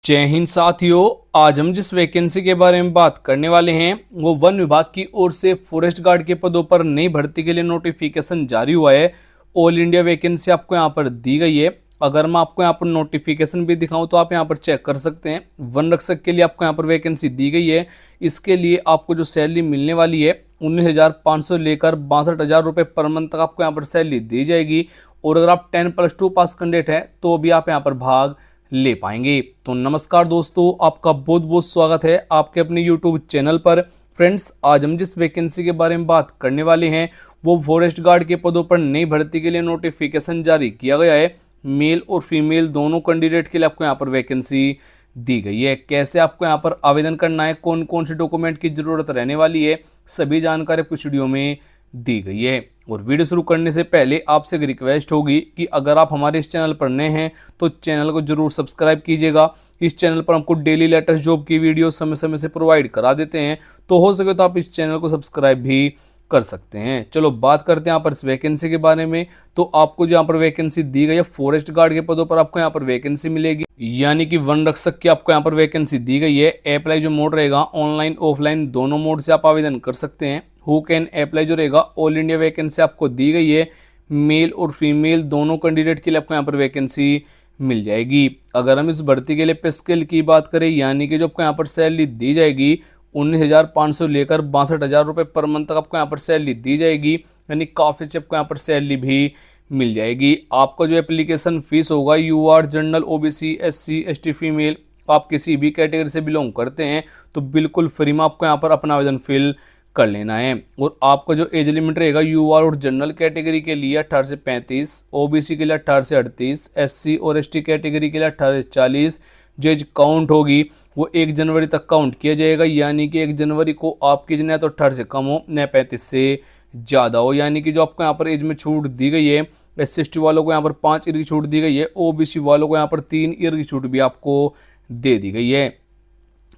जय हिंद साथियों। आज हम जिस वैकेंसी के बारे में बात करने वाले हैं वो वन विभाग की ओर से फॉरेस्ट गार्ड के पदों पर नई भर्ती के लिए नोटिफिकेशन जारी हुआ है। ऑल इंडिया वैकेंसी आपको यहाँ पर दी गई है। अगर मैं आपको यहाँ पर नोटिफिकेशन भी दिखाऊं तो आप यहाँ पर चेक कर सकते हैं। वन रक्षक के लिए आपको यहाँ पर वैकेंसी दी गई है। इसके लिए आपको जो सैलरी मिलने वाली है 19,500 लेकर 62,000 रुपये पर मंथ तक आपको यहाँ पर सैलरी दी जाएगी। और अगर आप 10+2 पास कैंडिडेट हैं तो भी आप यहाँ पर भाग ले पाएंगे। तो नमस्कार दोस्तों, आपका बहुत बहुत स्वागत है आपके अपने यूट्यूब चैनल पर। फ्रेंड्स, आज हम जिस वैकेंसी के बारे में बात करने वाले हैं वो फॉरेस्ट गार्ड के पदों पर नई भर्ती के लिए नोटिफिकेशन जारी किया गया है। मेल और फीमेल दोनों कैंडिडेट के लिए आपको यहाँ पर वैकेंसी दी गई है। कैसे आपको यहाँ पर आवेदन करना है, कौन कौन से डॉक्यूमेंट की जरूरत रहने वाली है, सभी जानकारी आपको इस वीडियो में दी गई है। और वीडियो शुरू करने से पहले आपसे एक रिक्वेस्ट होगी कि अगर आप हमारे इस चैनल पर नए हैं तो चैनल को जरूर सब्सक्राइब कीजिएगा। इस चैनल पर हमको डेली लेटेस्ट जॉब की वीडियो समय समय से प्रोवाइड करा देते हैं, तो हो सके तो आप इस चैनल को सब्सक्राइब भी कर सकते हैं। चलो बात करते हैं यहाँ पर इस वैकेंसी के बारे में। तो आपको जो यहाँ पर वैकेंसी दी गई है फॉरेस्ट गार्ड के पदों पर आपको यहाँ पर वैकेंसी मिलेगी, यानी कि वन रक्षक की आपको यहाँ पर वैकेंसी दी गई है। अप्लाई जो मोड रहेगा ऑनलाइन ऑफलाइन दोनों मोड से आप आवेदन कर सकते हैं। हु कैन अप्लाई जो रहेगा ऑल इंडिया वैकेंसी आपको दी गई है। मेल और फीमेल दोनों कैंडिडेट के लिए आपको यहाँ पर वैकेंसी मिल जाएगी। अगर हम इस भर्ती के लिए पे स्केल की बात करें, यानी कि जो आपको यहाँ पर सैलरी दी जाएगी 19,500 लेकर 62,000 रुपये पर मंथ तक आपको यहाँ पर सैलरी दी जाएगी, यानी काफ़ी से आपको यहाँ पर सैलरी भी मिल जाएगी। आपका जो एप्लीकेशन फीस होगा, you are general OBC SC ST female, आप किसी भी कैटेगरी से बिलोंग करते हैं तो बिल्कुल फ्री में आपको यहाँ पर अपना आवेदन फिल कर लेना है। और आपका जो एज लिमिट रहेगा यू आर और जनरल कैटेगरी के लिए 18 से 35, ओबीसी के लिए 18 से 38, एससी और एसटी कैटेगरी के लिए 18 से 40। जो एज काउंट होगी वो 1 जनवरी तक काउंट किया जाएगा, यानी कि 1 जनवरी को आपकी एज न तो 18 से कम हो न 35 से ज़्यादा हो। यानी कि जो आपको यहाँ पर एज में छूट दी गई है, एस सी वालों को यहाँ पर 5 ईयर की छूट दी गई है, ओबीसी वालों को यहाँ पर 3 ईयर की छूट भी आपको दे दी गई है।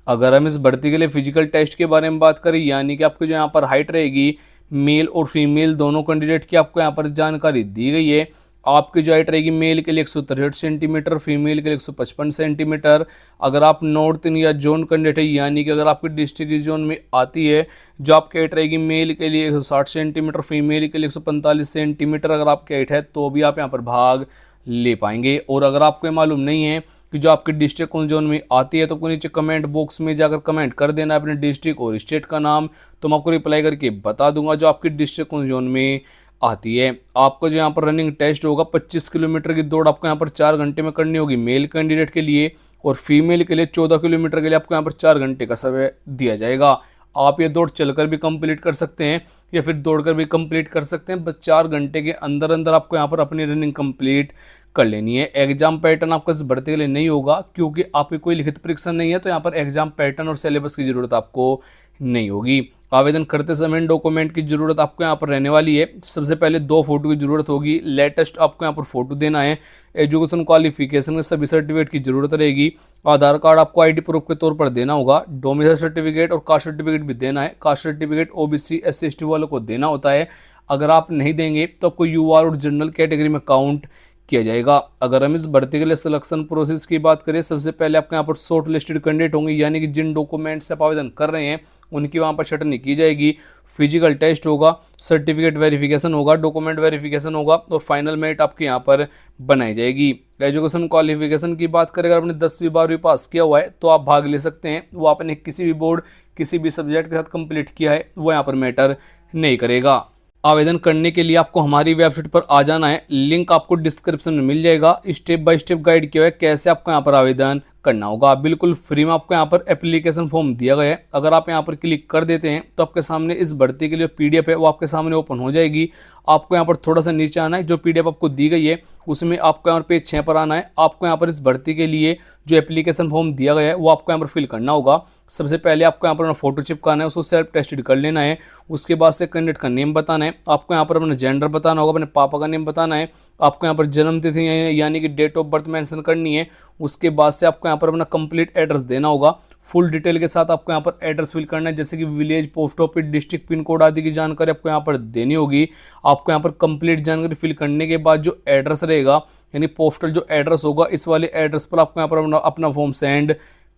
अगर हम इस भर्ती के लिए फिजिकल टेस्ट के बारे में बात करें, यानी कि आपकी जो यहाँ पर हाइट रहेगी मेल और फीमेल दोनों कैंडिडेट की आपको यहाँ पर जानकारी दी गई है। आपकी जो हाइट रहेगी मेल के लिए 163 सेंटीमीटर, फीमेल के लिए 155 सेंटीमीटर। अगर आप नॉर्थ इन या जोन कैंडिडेट है, यानी कि अगर आपकी डिस्ट्रिक्ट जोन में आती है, जो आपकी हाइट रहेगी मेल के लिए 160 सेंटीमीटर, फीमेल के लिए 145 सेंटीमीटर अगर आपकी हाइट है तो भी आप यहाँ पर भाग ले पाएंगे। और अगर आपको मालूम नहीं है कि जो आपकी डिस्ट्रिक्ट कौन जोन में आती है तो नीचे कमेंट बॉक्स में जाकर कमेंट कर देना अपने डिस्ट्रिक्ट और स्टेट का नाम, तो मैं आपको रिप्लाई करके बता दूंगा जो आपकी डिस्ट्रिक्ट कौन जोन में आती है। आपको जो यहाँ पर रनिंग टेस्ट होगा 25 किलोमीटर की दौड़ आपको यहाँ पर 4 घंटे में करनी होगी मेल कैंडिडेट के लिए, और फीमेल के लिए 14 किलोमीटर के लिए आपको यहाँ पर 4 घंटे का समय दिया जाएगा। आप ये दौड़ चलकर भी कंप्लीट कर सकते हैं या फिर दौड़कर भी कंप्लीट कर सकते हैं, बस 4 घंटे के अंदर अंदर आपको यहाँ पर अपनी रनिंग कंप्लीट कर लेनी है। एग्जाम पैटर्न आपका इस भर्ती के लिए नहीं होगा क्योंकि आपकी कोई लिखित परीक्षा नहीं है, तो यहाँ पर एग्जाम पैटर्न और सिलेबस की जरूरत आपको नहीं होगी। आवेदन करते समय डॉक्यूमेंट की जरूरत आपको यहाँ पर रहने वाली है। सबसे पहले 2 फोटो की जरूरत होगी, लेटेस्ट आपको यहाँ पर फोटो देना है। एजुकेशन क्वालिफिकेशन में सभी सर्टिफिकेट की जरूरत रहेगी। आधार कार्ड आपको आईडी प्रूफ के तौर पर देना होगा। डोमिसाइल सर्टिफिकेट और कास्ट सर्टिफिकेट भी देना है। Caste certificate OBC SC ST वालों को देना होता है। अगर आप नहीं देंगे तो आपको यूआर और जनरल कैटेगरी में काउंट किया जाएगा। अगर हम इस भर्ती के लिए सिलेक्शन प्रोसेस की बात करें, सबसे पहले आपके यहाँ पर शॉर्ट लिस्टेड कैंडिडेट होंगे, यानी कि जिन डॉक्यूमेंट से आप आवेदन कर रहे हैं उनकी वहाँ पर छटनी की जाएगी। फिजिकल टेस्ट होगा, सर्टिफिकेट वेरिफिकेशन होगा, डॉक्यूमेंट वेरिफिकेशन होगा और फाइनल मेरिट आपके यहाँ पर बनाई जाएगी। एजुकेशन क्वालिफिकेशन की बात करें, अगर आपने 10वीं 12वीं पास किया हुआ है तो आप भाग ले सकते हैं। वो आपने किसी भी बोर्ड किसी भी सब्जेक्ट के साथ कंप्लीट किया है वो यहाँ पर मैटर नहीं करेगा। आवेदन करने के लिए आपको हमारी वेबसाइट पर आ जाना है, लिंक आपको डिस्क्रिप्शन में मिल जाएगा। स्टेप बाय स्टेप गाइड किया है कैसे आपको यहाँ पर आवेदन करना होगा। बिल्कुल फ्री में आपको यहाँ पर एप्लीकेशन फॉर्म दिया गया है। अगर आप यहाँ पर क्लिक कर देते हैं तो आपके सामने इस भर्ती के लिए पीडीएफ है वो आपके सामने ओपन हो जाएगी। आपको यहाँ पर थोड़ा सा नीचे आना है, जो पीडीएफ आपको दी गई है उसमें आपको यहाँ पर पेज 6 पर आना है। आपको यहाँ पर इस भर्ती के लिए जो एप्लीकेशन फॉर्म दिया गया है वो आपको यहाँ पर फिल करना होगा। सबसे पहले आपको यहाँ पर अपना फोटो चिपकाना है, उसको सेल्फ टेस्टेड कर लेना है। उसके बाद से कैंडिडेट का नेम बताना है, आपको यहाँ पर अपना जेंडर बताना होगा, अपने पापा का नेम बताना है, आपको यहाँ पर जन्म तिथि यानी कि डेट ऑफ बर्थ मेंशन करनी है। उसके बाद से आपको यहाँ यहाँ पर अपना कंप्लीट एड्रेस देना होगा। फुल डिटेल के साथ आपको यहाँ पर एड्रेस फिल करना है, जैसे कि village, post office, district, pin code आदि की जानकारी आपको यहाँ पर देनी होगी। आपको यहाँ पर कंप्लीट जानकारी फिल करने के बाद जो एड्रेस रहेगा यानी पोस्टल जो एड्रेस होगा, इस वाले एड्रेस पर आपको यहाँ पर अपना फॉर्म सेंड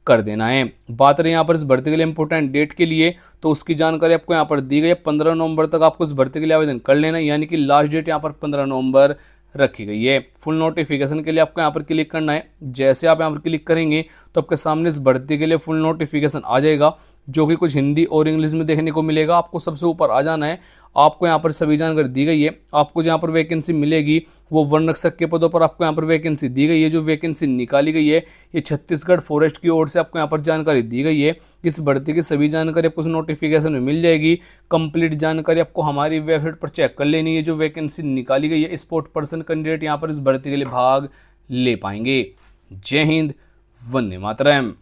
कर देना है। बात रही यहाँ पर इस भर्ती के लिए इंपॉर्टेंट डेट के लिए, तो उसकी जानकारी आपको यहाँ पर दी गई है। 15 नवंबर तक आपको इस भर्ती के लिए आवेदन कर लेना है, यानी कि लास्ट डेट यहाँ पर 15 नवंबर रखी गई है। फुल नोटिफिकेशन के लिए आपको यहाँ पर क्लिक करना है। जैसे आप यहाँ पर क्लिक करेंगे तो आपके सामने इस भर्ती के लिए फुल नोटिफिकेशन आ जाएगा, जो कि कुछ हिंदी और इंग्लिश में देखने को मिलेगा। आपको सबसे ऊपर आ जाना है, आपको यहाँ पर सभी जानकारी दी गई है। आपको जहाँ पर वैकेंसी मिलेगी वो वन रक्षक के पदों पर आपको यहाँ पर वैकेंसी दी गई है। जो वैकेंसी निकाली गई है ये छत्तीसगढ़ फॉरेस्ट की ओर से आपको यहाँ पर जानकारी दी गई है। इस भर्ती की सभी जानकारी आपको उस नोटिफिकेशन में मिल जाएगी। कंप्लीट जानकारी आपको हमारी वेबसाइट पर चेक कर लेनी है। जो वैकेंसी निकाली गई है, स्पोर्ट पर्सन कैंडिडेट यहाँ पर इस भर्ती के लिए भाग ले पाएंगे। जय हिंद, वंदे मातरम।